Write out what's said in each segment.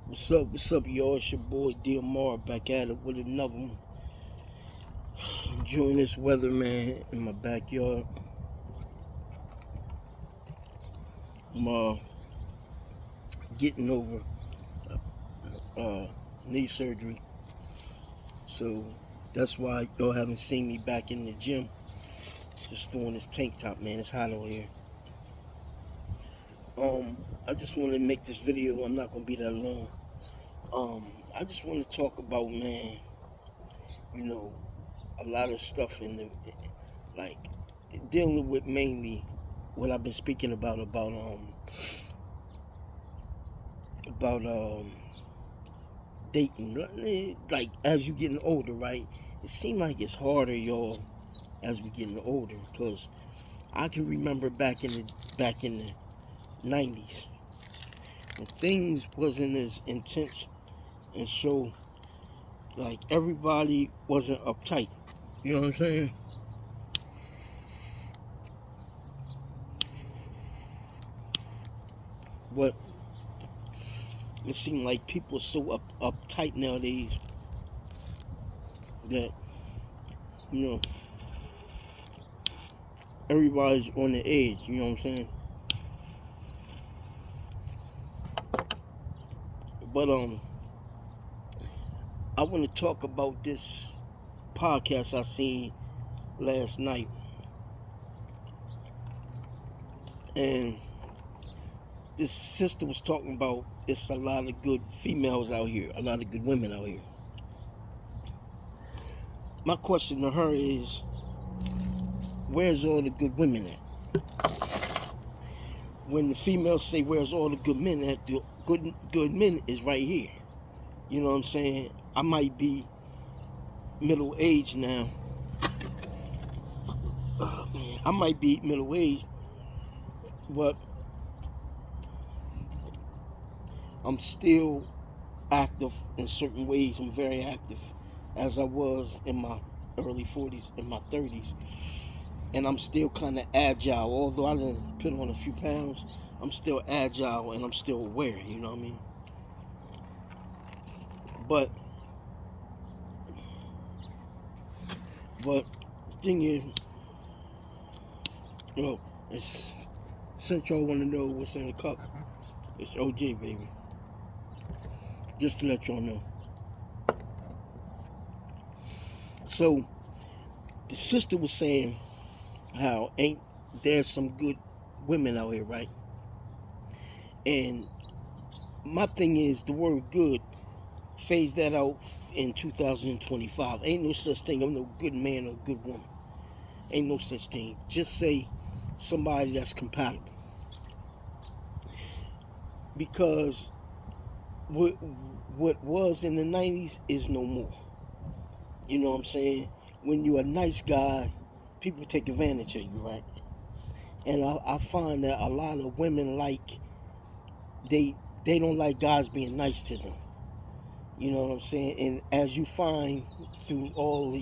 What's up, y'all? It's your boy DMR back at it with another one. Enjoying this weather, man, in my backyard. I'm getting over uh, knee surgery, so that's why y'all haven't seen me back in the gym. Just throwing this tank top, man. It's hot out here. I just want to make this video. I'm not gonna be that long. I just want to talk about, man, you know, a lot of stuff in the like dealing with mainly what I've been speaking about dating. Like as you getting older, right? It seems like it's harder, y'all, as we getting older. Cause I can remember back in the '90s when things wasn't as intense and so like everybody wasn't uptight. You know what I'm saying? But it seems like people are so uptight nowadays that you know everybody's on the edge. You know what I'm saying? But I want to talk about this podcast I seen last night, and this sister was talking about it's a lot of good females out here, a lot of good women out here. My question to her is, where's all the good women at? When the females say, where's all the good men at? The good men is right here. You know what I'm saying? I might be middle aged now. Oh, man, I might be middle aged, but I'm still active in certain ways. I'm very active as I was in my early 40s, in my 30s. And I'm still kind of agile. Although I didn't put on a few pounds, I'm still agile and I'm still aware, you know what I mean? But the thing is, it's, since y'all want to know what's in the cup, it's OJ, baby. Just to let y'all know. So, the sister was saying how ain't there some good women out here, right? And my thing is, the word good, phase that out in 2025. Ain't no such thing of no good man or good woman. Ain't no such thing. Just say somebody that's compatible. Because what was in the 90s is no more. You know what I'm saying? When you're a nice guy, people take advantage of you, right? And I find that a lot of women they don't like guys being nice to them. You know what I'm saying? And as you find through all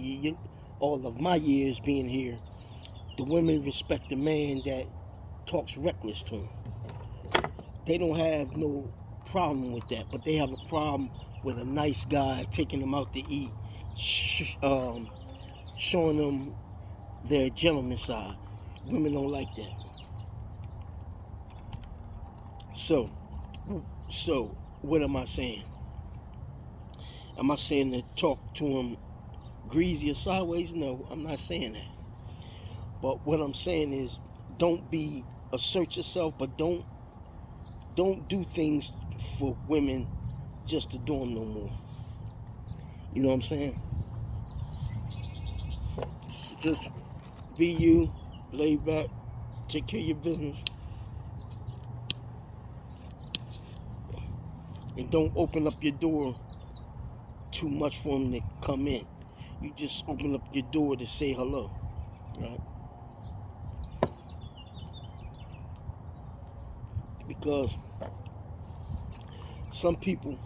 of my years being here, the women respect the man that talks reckless to them. They don't have no problem with that, but they have a problem with a nice guy taking them out to eat, showing them their gentleman side. Women don't like that. So what am I saying? Am I saying to talk to him greasy or sideways? No, I'm not saying that. But what I'm saying is, don't assert yourself, but don't do things for women just to do them no more. You know what I'm saying? Just be you, lay back, take care of your business, and don't open up your door too much for them to come in. You just open up your door to say hello, right? Because some people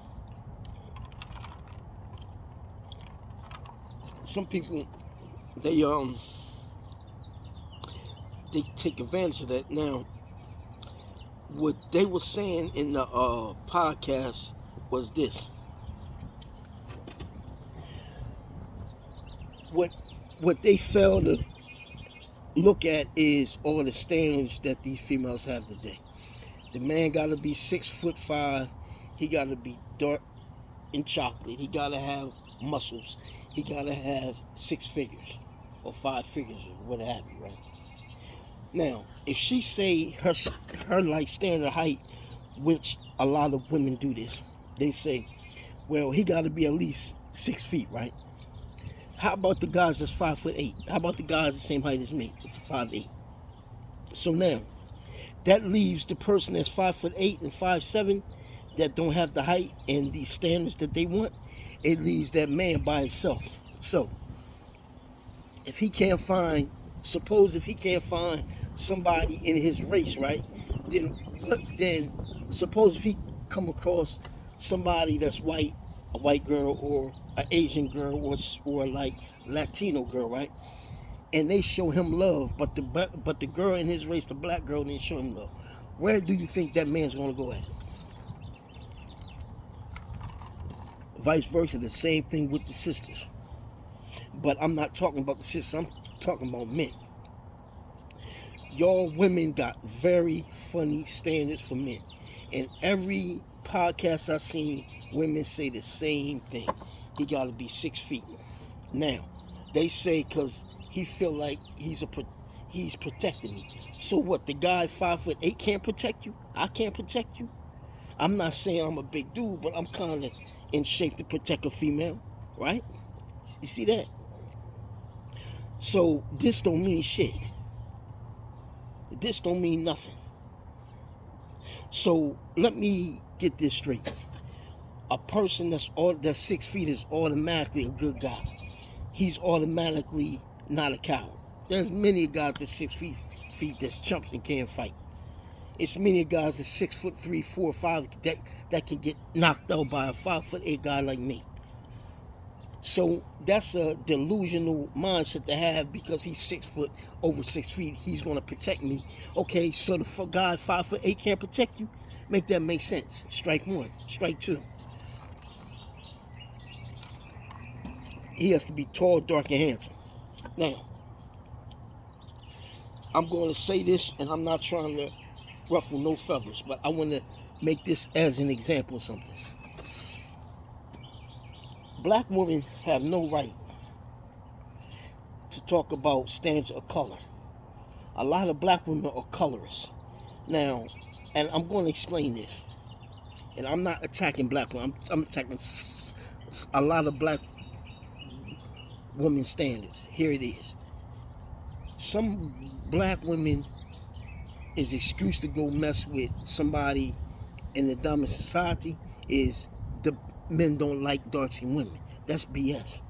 they they take advantage of that. Now, what they were saying in the podcast was this. What they fail to look at is all the standards that these females have today. The man gotta be 6'5". He gotta be dark and chocolate. He gotta have muscles. He gotta have 6 figures or 5 figures or what have you, right? Now, if she say her like standard height, which a lot of women do this, they say, well, he gotta be at least 6 feet, right? How about the guys that's 5'8"? How about the guys the same height as me, 5'8"? So now, that leaves the person that's 5'8" and 5'7" that don't have the height and the standards that they want. It leaves that man by himself. So, if he can't find, suppose if he can't find somebody in his race, right? Then suppose if he come across somebody that's white, a white girl or an Asian girl or like Latino girl, right? And they show him love, but the girl in his race, the black girl, didn't show him love. Where do you think that man's gonna go at? Vice versa, the same thing with the sisters. But I'm not talking about the sisters, I'm talking about men. Y'all women got very funny standards for men. In every podcast I've seen, women say the same thing. He gotta be 6 feet. Now, they say because he feel like he's protecting me. So what, the guy 5'8" can't protect you? I can't protect you? I'm not saying I'm a big dude, but I'm kind of in shape to protect a female, right? You see that? So this don't mean shit. This don't mean nothing. So let me get this straight. A person that's 6 feet is automatically a good guy. He's automatically not a coward. There's many guys that's 6 feet that's chumps and can't fight. It's many guys that's 6'3", 4, 5 that can get knocked out by a 5'8" guy like me. So that's a delusional mindset to have because he's 6 foot, over 6 feet. He's gonna protect me. Okay, so the guy 5'8" can't protect you. Make that make sense. Strike one. Strike two. He has to be tall, dark, and handsome. Now, I'm going to say this, and I'm not trying to ruffle no feathers, but I want to make this as an example of something. Black women have no right to talk about standards of color. A lot of black women are colorists. Now, and I'm going to explain this. And I'm not attacking black women. I'm attacking a lot of black women standards. Here it is. Some black women is excuse to go mess with somebody in the dominant society is the men don't like dark-skinned women. That's BS.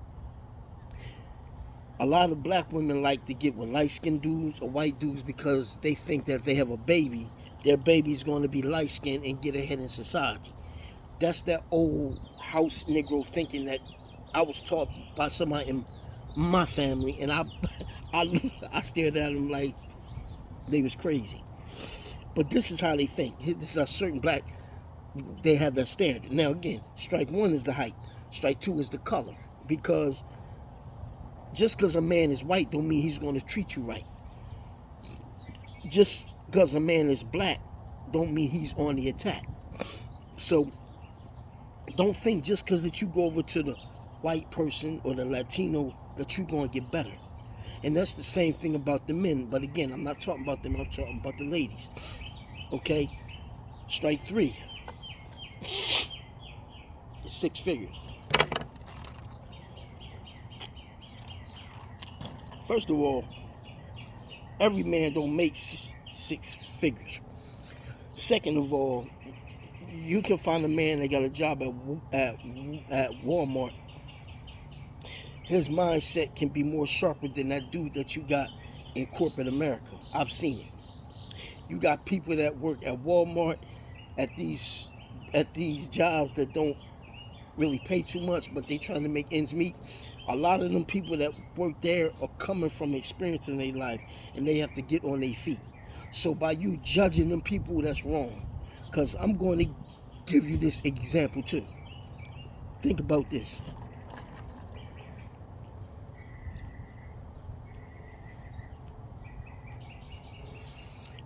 A lot of black women like to get with light-skinned dudes or white dudes because they think that if they have a baby, their baby's going to be light-skinned and get ahead in society. That's that old house Negro thinking that I was taught by somebody in my family, and I stared at them like they was crazy. But this is how they think. This is a certain black, they have that standard. Now again, strike one is the height. Strike two is the color. Because just because a man is white don't mean he's going to treat you right. Just because a man is black don't mean he's on the attack. So don't think just because that you go over to the white person or the Latino that you're going to get better. And that's the same thing about the men. But again, I'm not talking about them. I'm talking about the ladies. Okay? Strike three. It's 6 figures. First of all, every man don't make 6 figures. Second of all, you can find a man that got a job at Walmart. His mindset can be more sharper than that dude that you got in corporate America. I've seen it. You got people that work at Walmart at these jobs that don't really pay too much, but they trying to make ends meet. A lot of them people that work there are coming from experience in their life, and they have to get on their feet. So by you judging them people, that's wrong. Because I'm going to give you this example too. Think about this.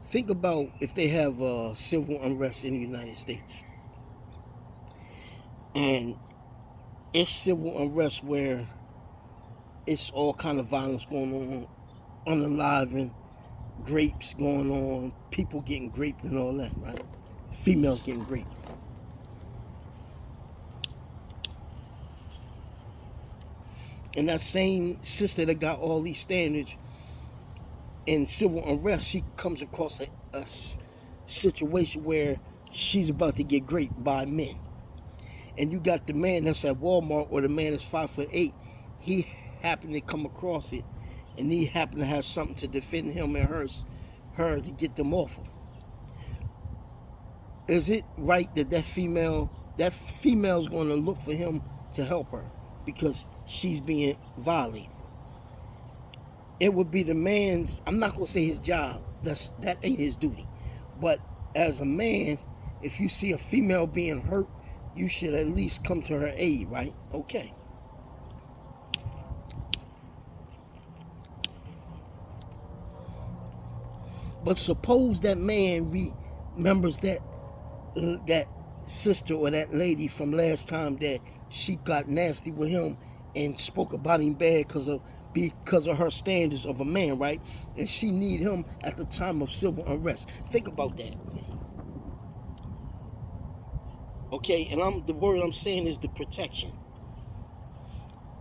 Think about if they have civil unrest in the United States. And it's civil unrest where it's all kind of violence going on, unaliving, rapes going on, people getting raped and all that, right? Females getting raped. And that same sister that got all these standards in civil unrest, she comes across a situation where she's about to get raped by men. And you got the man that's at Walmart, or the man that's 5'8", he happened to come across it, and he happened to have something to defend him and her to get them off of. Is it right that female's going to look for him to help her because she's being violated? It would be the man's, I'm not going to say his job, that ain't his duty. But as a man, if you see a female being hurt, you should at least come to her aid, right? Okay. But suppose that man remembers that sister or that lady from last time that she got nasty with him and spoke about him bad because of her standards of a man, right? And she need him at the time of civil unrest. Think about that. Okay, and the word I'm saying is the protection.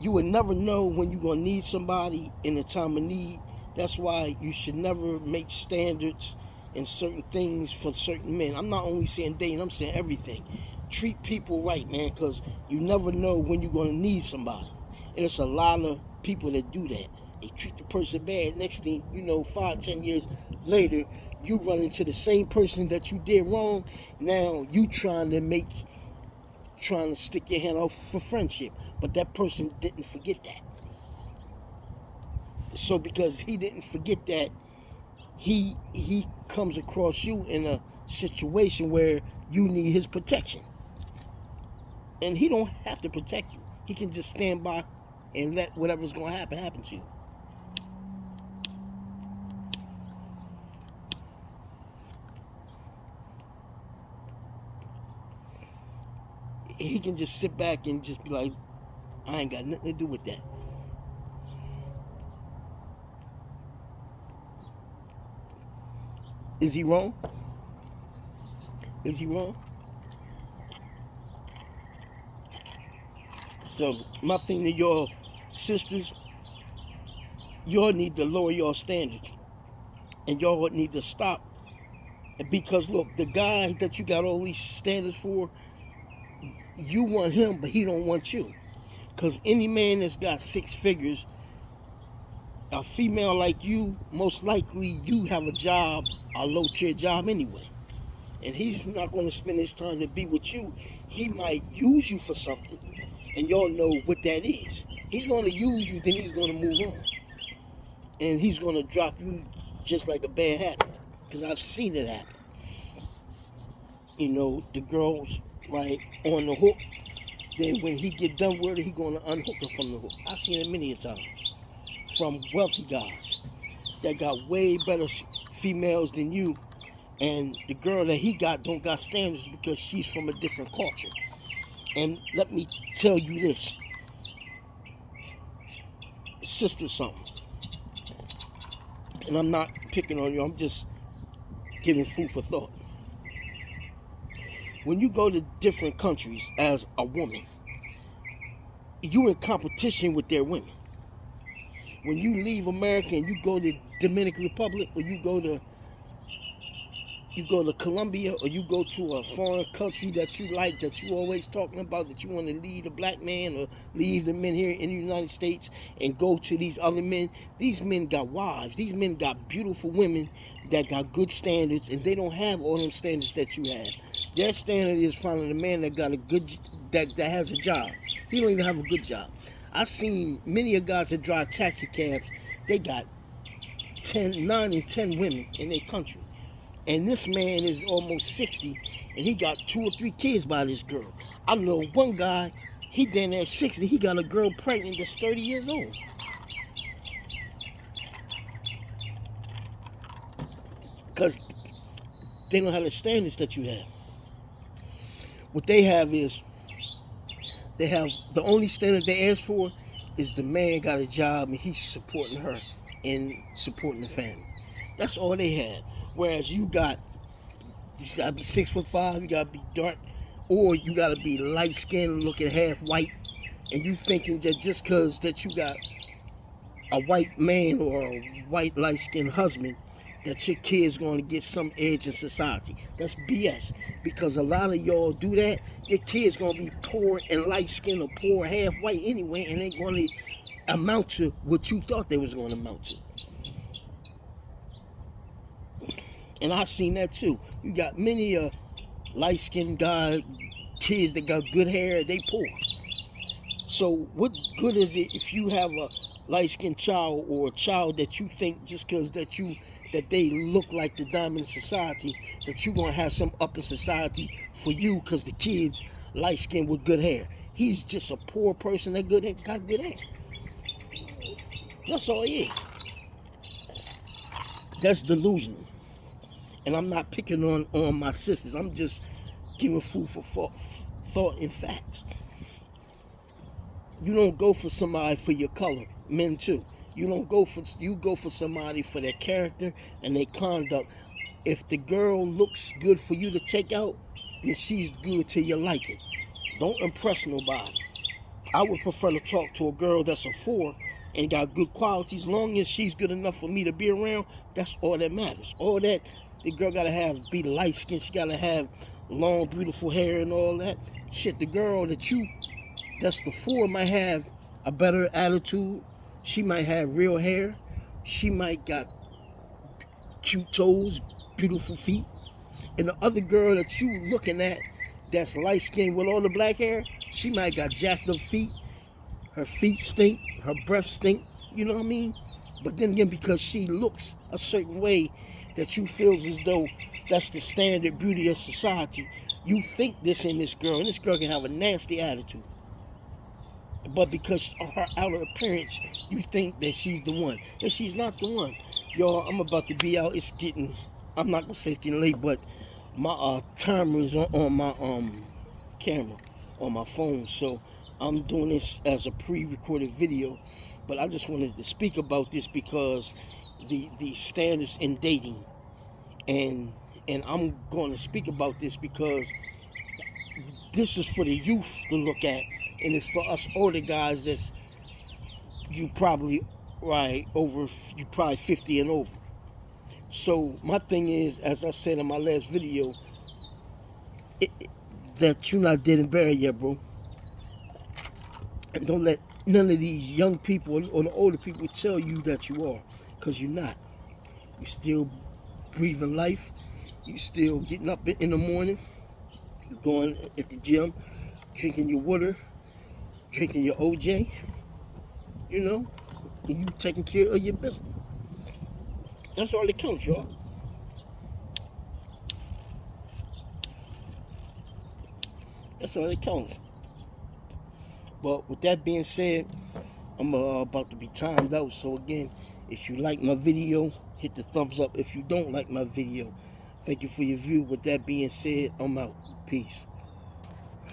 You would never know when you're going to need somebody in a time of need. That's why you should never make standards and certain things for certain men. I'm not only saying dating, I'm saying everything. Treat people right, man, because you never know when you're going to need somebody. And it's a lot of people that do that. They treat the person bad. Next thing you know, 5-10 years later, you run into the same person that you did wrong. Now you trying to stick your hand out for friendship. But that person didn't forget that. So because he didn't forget that, he comes across you in a situation where you need his protection. And he don't have to protect you. He can just stand by and let whatever's going to happen to you. He can just sit back and just be like, I ain't got nothing to do with that. Is he wrong? Is he wrong? So my thing to y'all sisters, y'all need to lower your standards. And y'all need to stop. Because look, the guy that you got all these standards for, you want him, but he don't want you. Because any man that's got 6 figures, a female like you, most likely you have a job, a low-tier job anyway. And he's not going to spend his time to be with you. He might use you for something, and y'all know what that is. He's going to use you, then he's going to move on. And he's going to drop you just like a bad habit. Because I've seen it happen. You know, the girl's right on the hook. Then when he get done with her, he going to unhook her from the hook. I've seen it many a times. From wealthy guys that got way better females than you, and the girl that he got don't got standards because she's from a different culture. And let me tell you this, sister, something. And I'm not picking on you, I'm just giving food for thought. When you go to different countries as a woman, you're in competition with their women. When you leave America and you go to Dominican Republic, or you go to Colombia, or you go to a foreign country that you like, that you always talking about, that you want to leave a black man or leave the men here in the United States and go to these other men. These men got wives. These men got beautiful women that got good standards, and they don't have all them standards that you have. Their standard is finding a man that got a good, that has a job. He don't even have a good job. I've seen many of guys that drive taxi cabs. They got 9 and 10 women in their country. And this man is almost 60, and he got 2 or 3 kids by this girl. I know one guy, he then at 60, he got a girl pregnant that's 30 years old. Because they don't have the standards that you have. What they have is, they have, the only standard they ask for is the man got a job and he's supporting her and supporting the family. That's all they had. Whereas you gotta be 6'5", you gotta be dark, or you gotta be light skinned, looking half white, and you thinking that just cause that you got a white man or a white light skinned husband, that your kid's going to get some edge in society. That's BS. Because a lot of y'all do that, your kid's going to be poor and light-skinned or poor half white anyway, and ain't going to amount to what you thought they was going to amount to. And I've seen that too. You got many light-skinned kids that got good hair, they poor. So what good is it if you have a light-skinned child or a child that you think just because that they look like the diamond in society, that you're going to have some up in society for you because the kid's light-skinned with good hair? He's just a poor person that got good hair. That's all he is. That's delusional. And I'm not picking on my sisters. I'm just giving food for thought and facts. You don't go for somebody for your color. Men too. You go for somebody for their character and their conduct. If the girl looks good for you to take out, then she's good till you like it. Don't impress nobody. I would prefer to talk to a girl that's a 4 and got good qualities. As long as she's good enough for me to be around, that's all that matters. All that the girl gotta be light skinned, she gotta have long, beautiful hair and all that. Shit, the girl that's the 4 might have a better attitude. She might have real hair. She might got cute toes, beautiful feet. And the other girl that you looking at that's light skinned with all the black hair, she might got jacked up feet. Her feet stink, her breath stink, you know what I mean? But then again, because she looks a certain way that you feel as though that's the standard beauty of society, you think this in this girl, and this girl can have a nasty attitude. But because of her outer appearance, you think that she's the one. And she's not the one. Y'all, I'm about to be out. I'm not going to say it's getting late, but my timer is on my camera, on my phone. So I'm doing this as a pre-recorded video. But I just wanted to speak about this because the standards in dating. And I'm going to speak about this because this is for the youth to look at, and it's for us older guys that's you probably 50 and over. So my thing is, as I said in my last video, that you're not dead and buried yet, bro. And don't let none of these young people or the older people tell you that you are, because you're not. You're still breathing life. You're still getting up in the morning. You're going at the gym, drinking your water, drinking your OJ, you know, and you taking care of your business. That's all that counts, y'all. That's all that counts. But with that being said, I'm about to be timed out. So again, if you like my video, hit the thumbs up. If you don't like my video, thank you for your view. With that being said, I'm out. Peace.